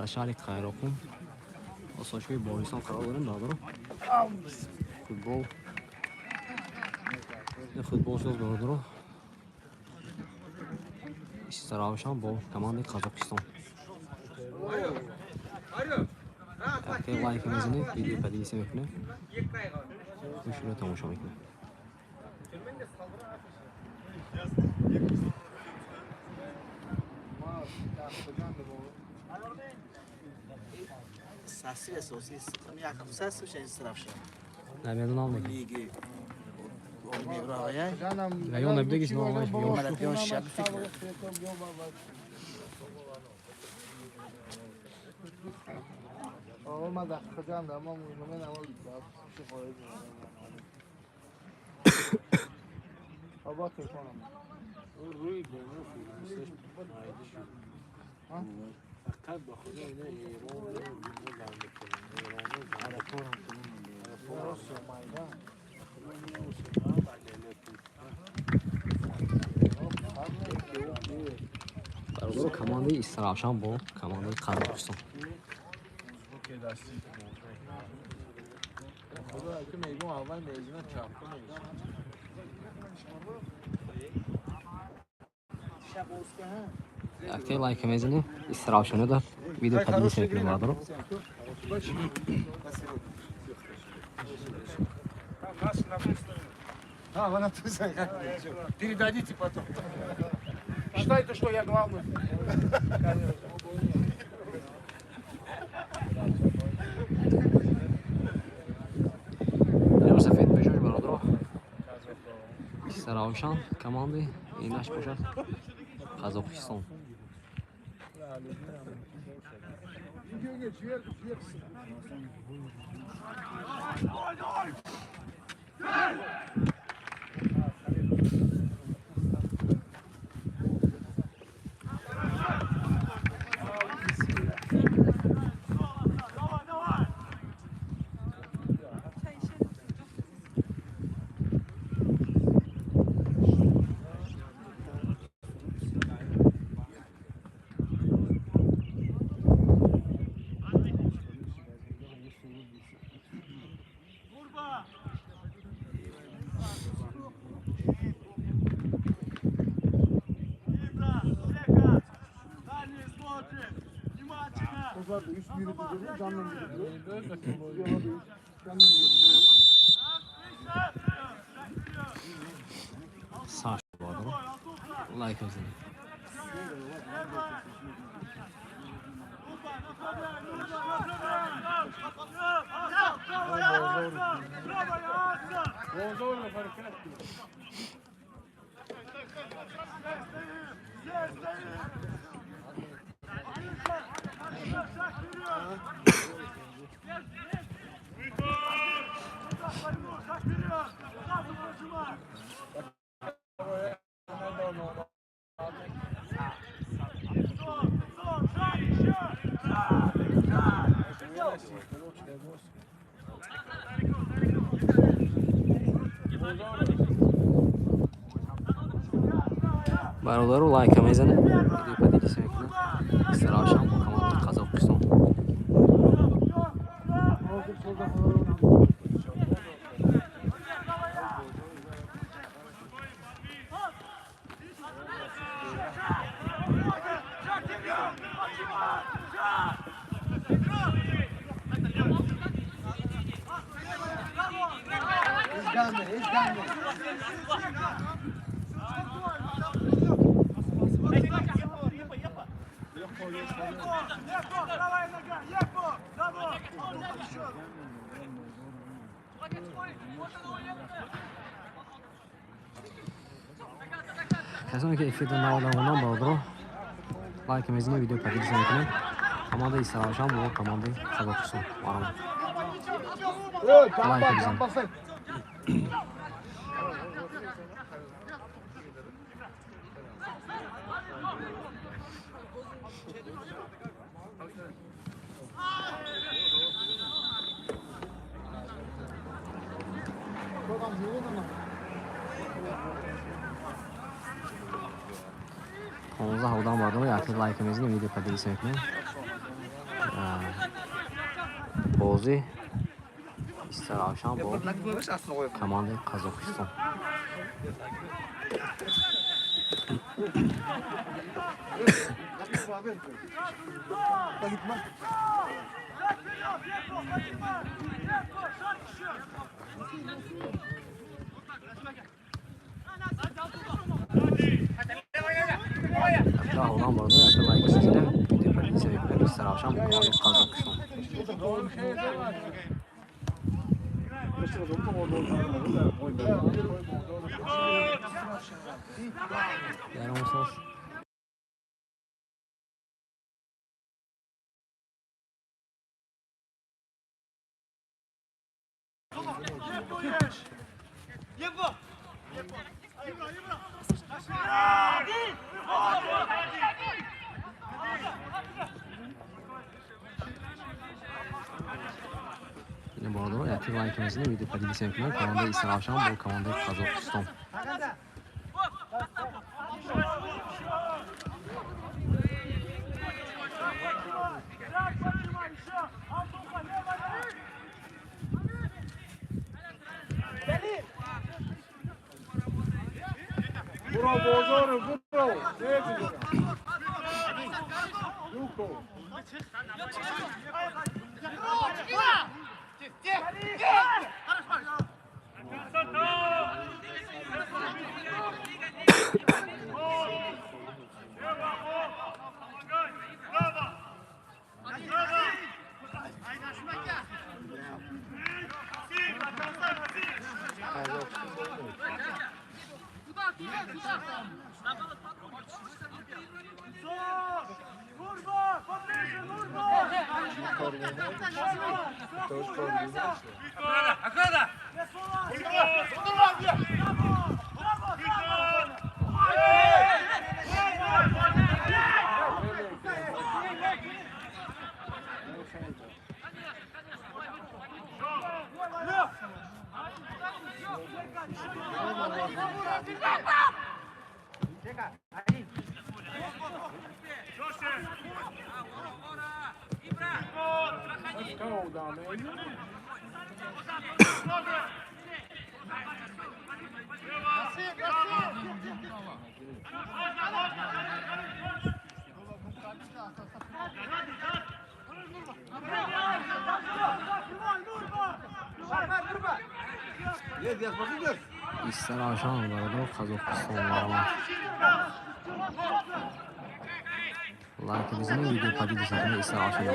Şarkı Kayrokum. Osoşkoy Borisov kralların da doğru. Futbol. Ne futbolcular doğru. İstaravşan bol komanda Kazakistan. Aktif like'ımızı video padisi mekne. Şunu tamaşa mekne. Sasi esosi sıkım yakın sasi şey istirafşa. Ne mezun almak. Ligi. Olmuyor havaya. Ya yol ne bileyim ne olmuş. Yol da bir şey fikri. Olmadı kızan da ama uyumun ama şu koydu. Hava telefonum. Ruhi geliyor. Ha? Akad bakıyor ne İran Doğru komanda İstaravşan bol komanda Kazakistan. Aktif like'ımızı İstaravşan'ı da video padisi mekne var doğru. А, вона туза. Передадите потом. Считайте, что я главный. Yusufet Beşoş var doğru. İstaravşan komanda İnaş Beşoş Kazakistan. Kızlar da üst biri tutuyor, canlı biri tutuyor. Sağ bu arada. Like'ımızı. Baroları like'ımızı video padisi mekne. İstaravşan bol komanda Kazakistan. Sonraki ekfeden davranışından bağlı. Like'ımızı video padisi mekne. Komanda İstaravşan bol komanda Kazakistan. Var mı? Like'ımızı. Kanalımıza havadan bağlı. Yakın like'ımızı video padisi mekne. Bozi İsteravşan bu komandayı Kazakistan. Rahman burada yakın like sizlere video kalitesi sebepleri İsteravşan bu komandayı Kazakistan. Yaramazsınız. Yine bu arada yakın like'ımızın video kalitesi sebepleri komandayı İsteravşan bu komandayı Kazakistan. Bravo, Bozoro, bravo. Yuko. İsteravşan bu arada Kazakistan var ama. Like'ımızın video kalitesi sebepleri İsteravşan var.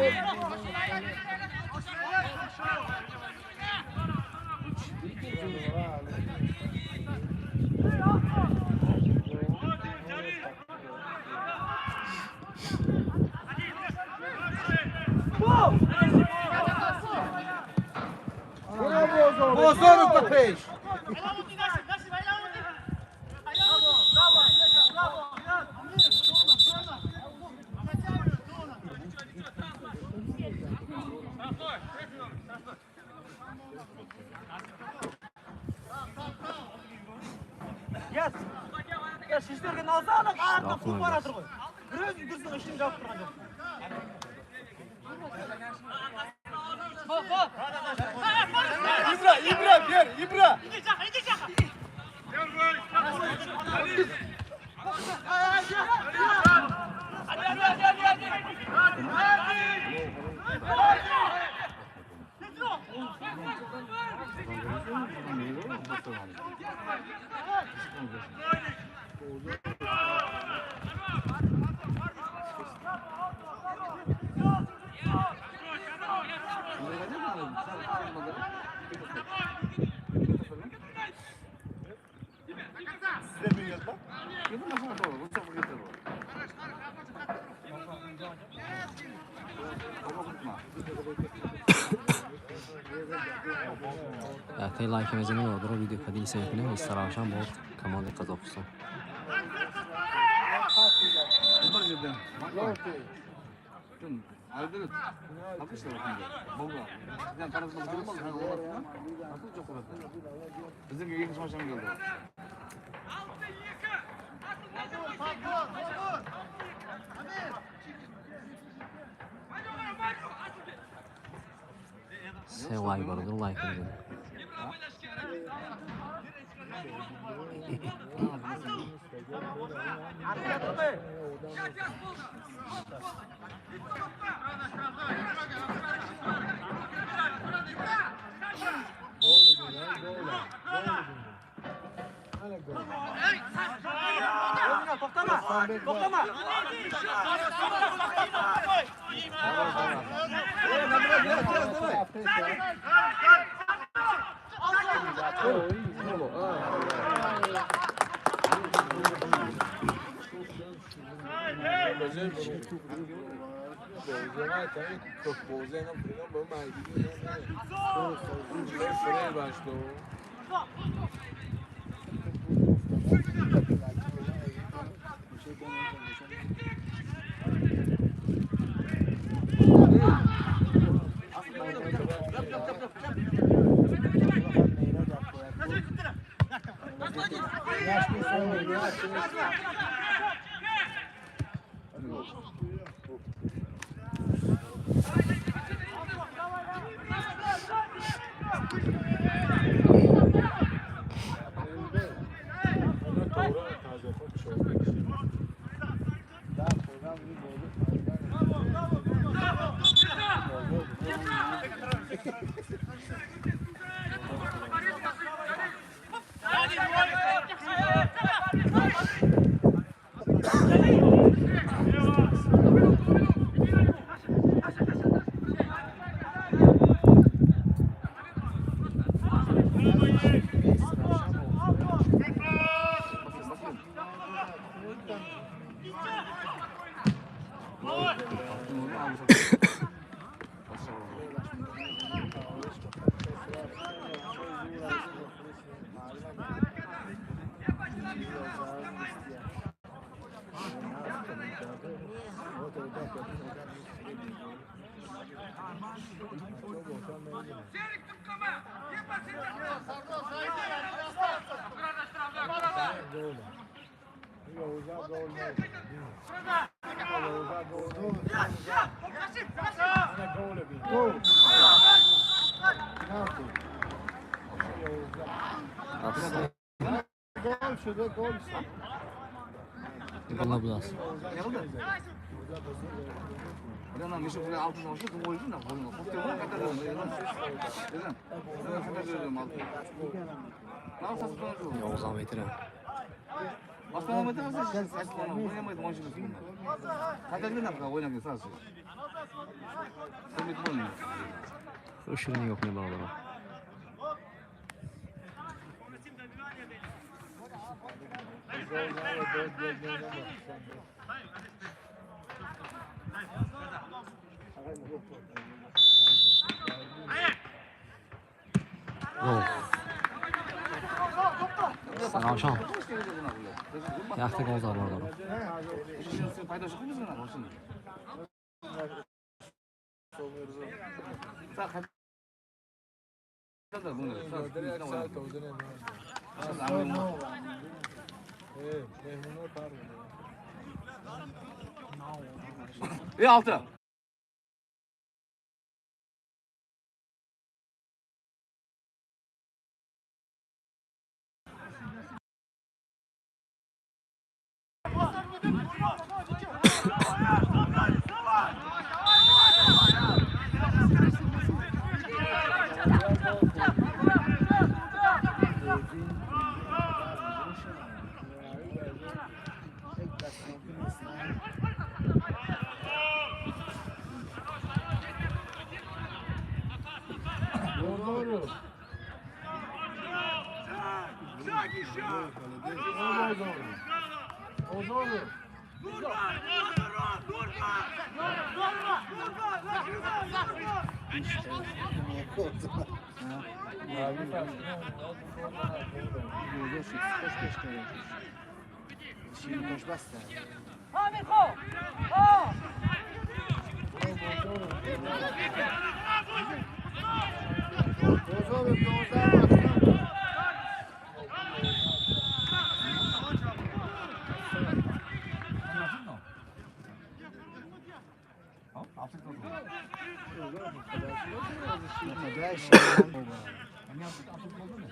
Bozoro da peş. Ya sizlerge nazarlık ağırda pul baradır koy. Biraz dursun işini yapıp duracak. İbra, ver, İbra. Yakın like'ımızın var burada video kalitesi sebepleri İsteravşan bu komandayı Kazakistan. Aydınlık. Arkadaşlar bakın. Baba. Yani parasını bulmaz. Hani olasın. Nasıl çok kuvvetli. Bizim yeni savaşan geldi. Sen like baradır, like edin. Toktama. Golla bulasın. 그러나 미션 그냥 아웃 나오시 그 뭐지 나 보는 거. 그때 뭐 갖다 줘. 그냥 갖다 줘 막. 나와서 줘. Yavuz Ahmet'ine. Başka mı da sen ses konu oynamayı konuşuyorsun. Kaderli ne kadar oynamayı sağsın. Sen bir konu. Işığını yok ne bağlı. Gol. Sarıaşan. Yaxta gol zarlarlar. Sen paydaşı mısın lan olsun. Sağ kat. Da bunu. altı. Amir ho! Ho! Absicht oder so. Gleich. Они абсолютно oldu mu?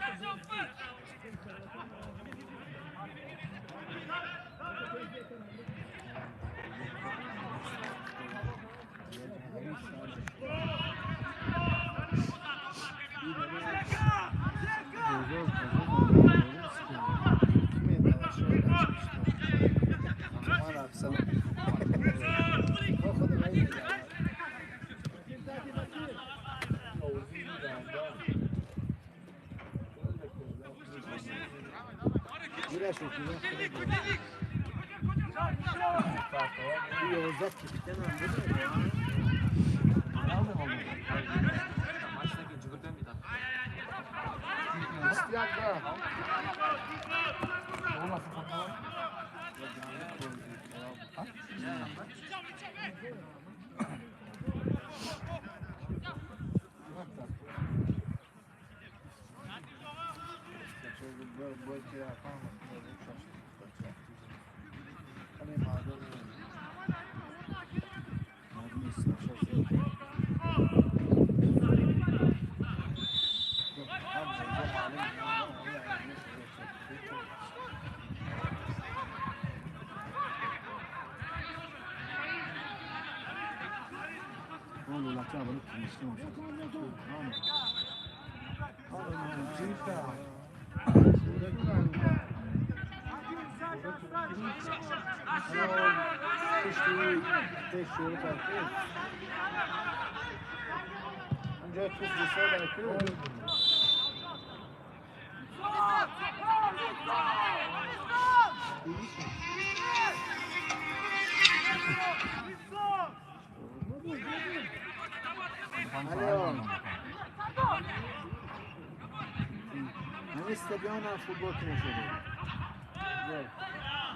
من استادیوم فوتبال نشده.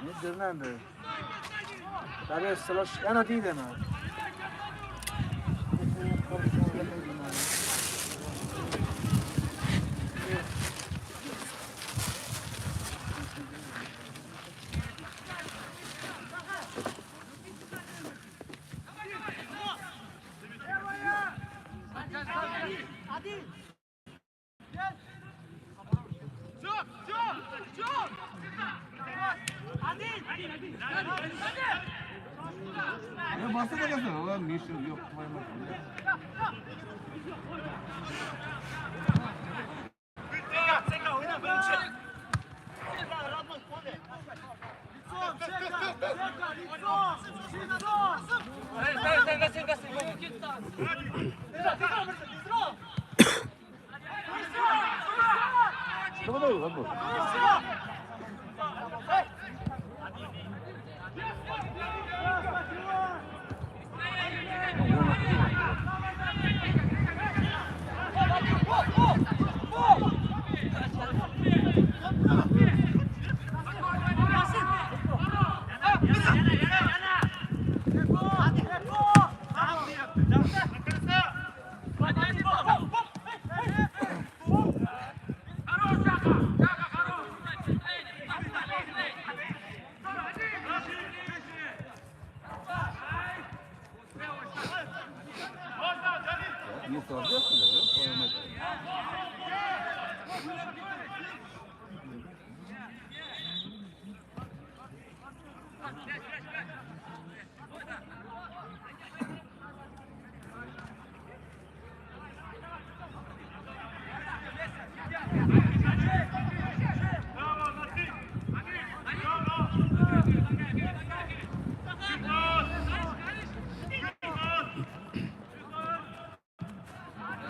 نه درنده. برای اصطلاحش انا دیدم. Ya basta da gelsin. Ulan ne işin yok.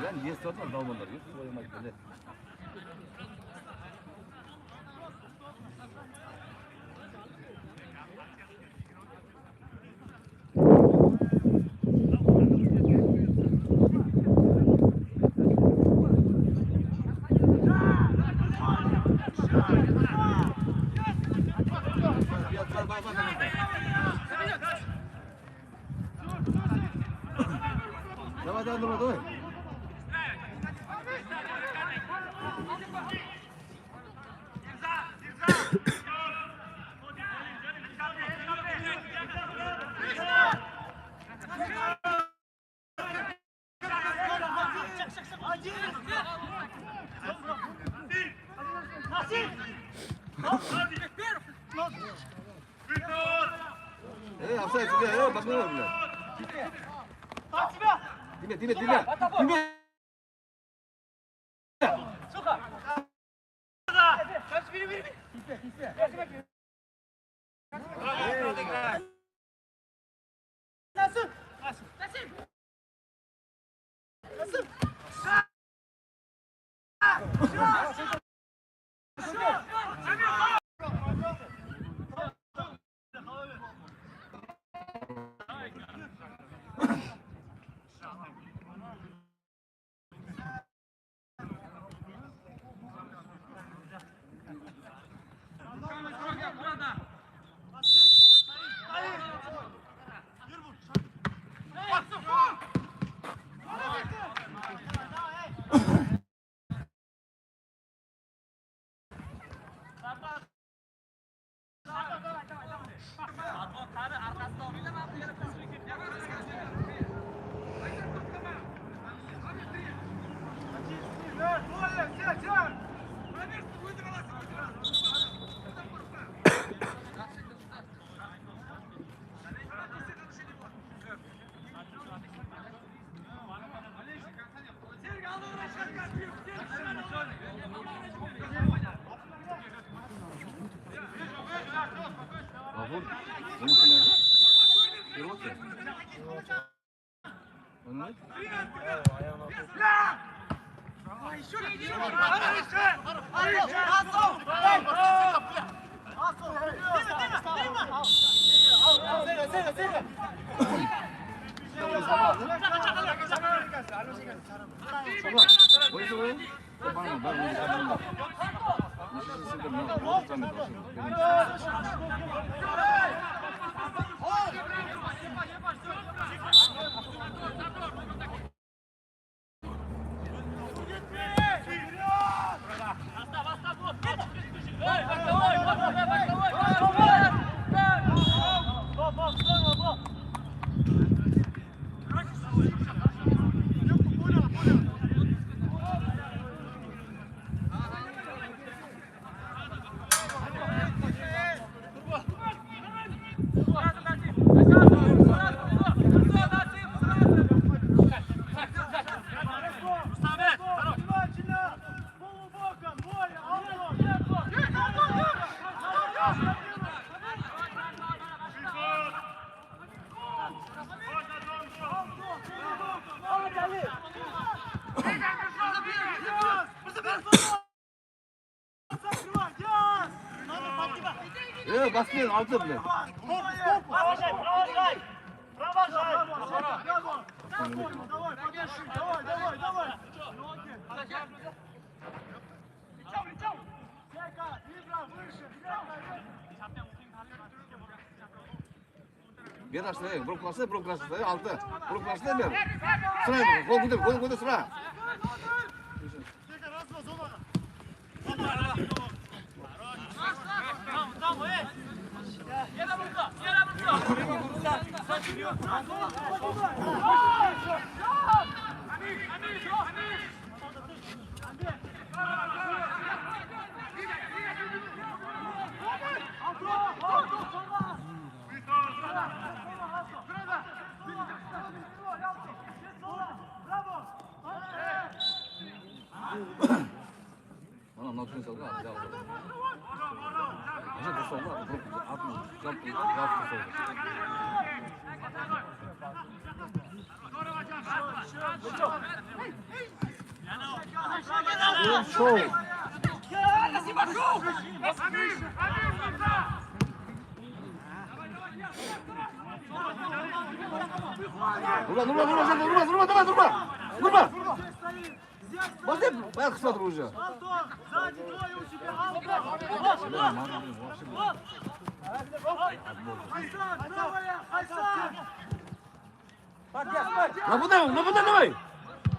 Yani niye satma dalmaları yok. Koymak böyle. Давай, давай, давай. offside çıkıyor. Bakmıyor bile. Dime. Babur. Bunu kimler? Yok ki. Onu ne? Baskın altı bile. Bir açtı, blok klası, altı. Blok klası da bir. Sıraya bak, kol kudu sıra. Bana nakın salga al. Aja bu solda, atma, jump yaptı solda. Show. Durma. Basıp, ben kısa duracağım. Сзади двое у тебя, Хайсан! Нападай, давай!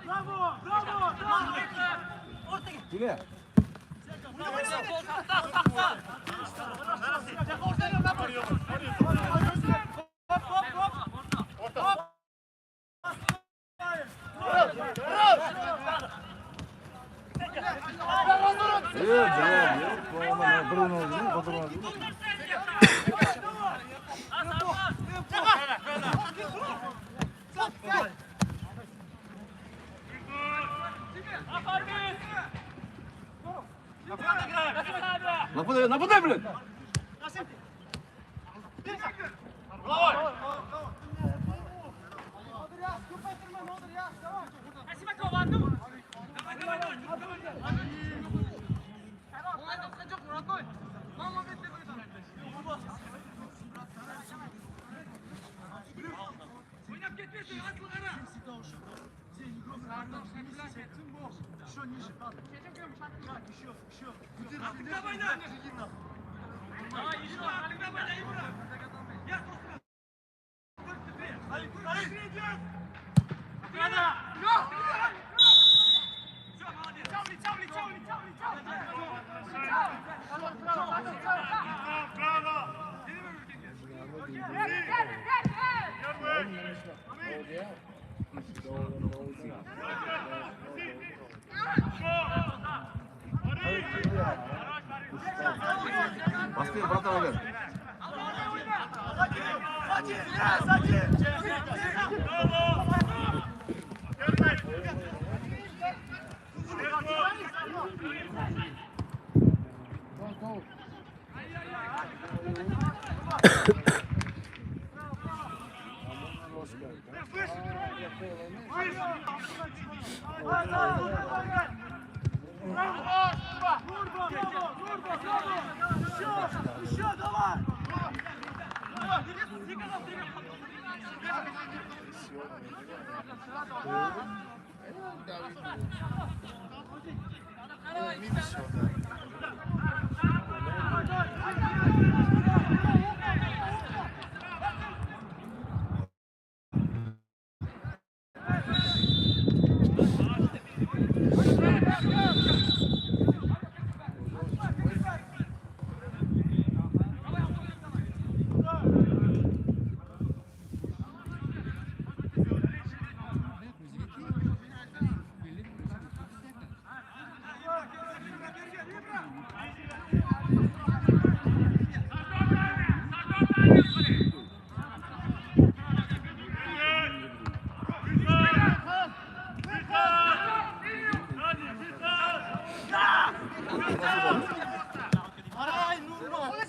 Браво! Yine. Нападай, блядь! Bastır, bırak abi.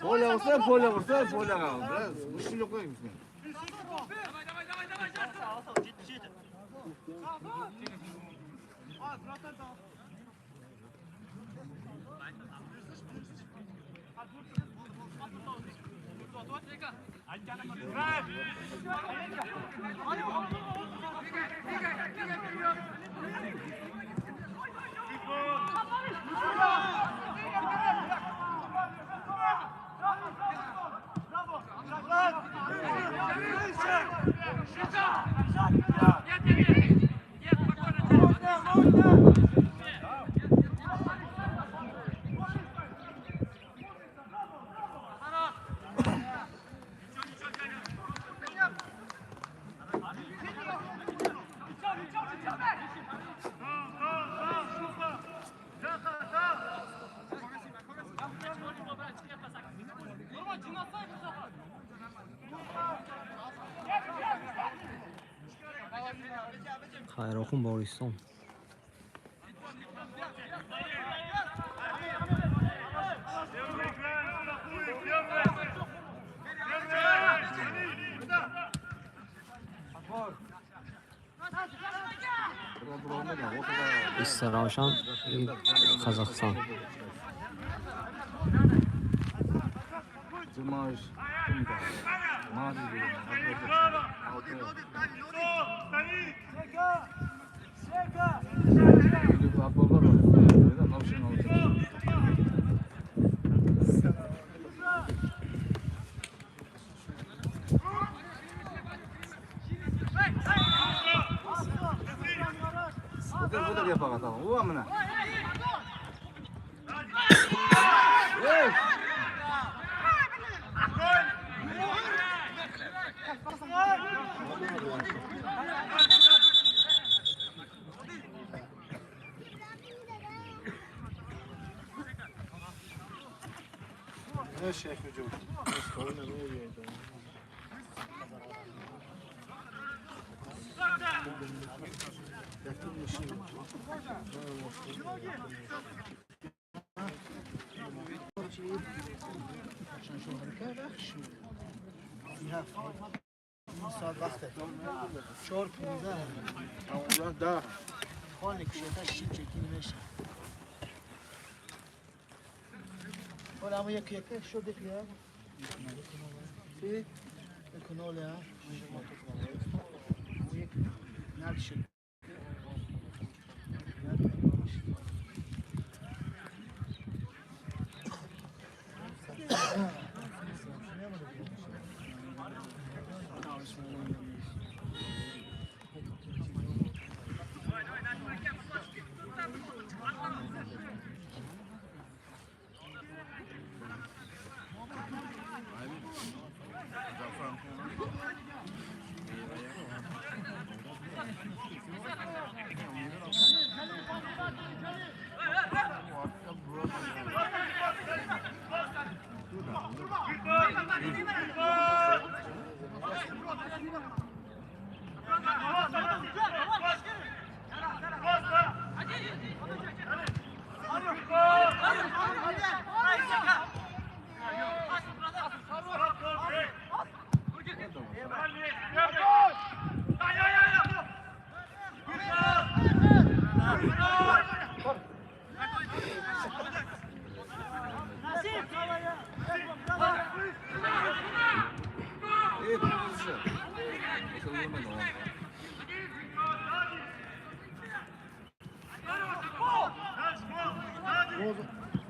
Polya vursa, polya kaldı. Biraz ışın yok koyayım üstüne. Xayroxun Borisson. İsa Ravshan, Qozog'iston. Cumhur. Bu da yapar tamam. O amına. Ne şey hücum? ساعت وقته 4:15 اونجا 10 خانه کشیده شیم چکین میشه ولی اما یکی شده که چی؟ کناله ها نرد شد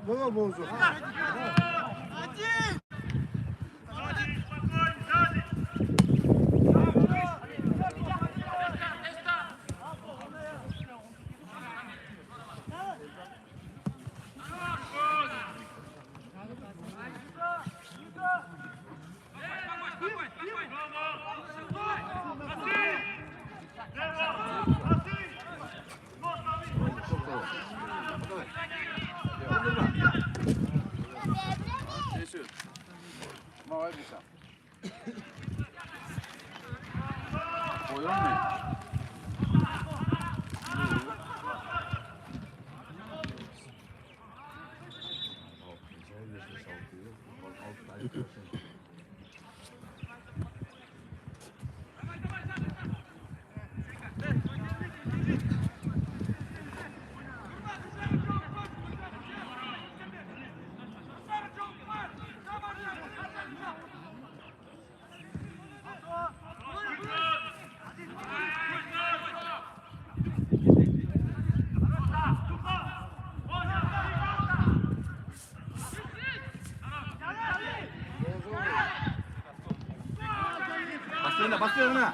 Baba bozu. Bastır ona.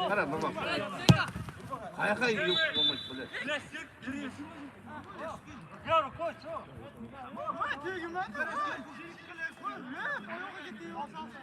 Karar baba. Ayakta yok olmak böyle. Yavrum koş. Bir.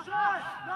Бац.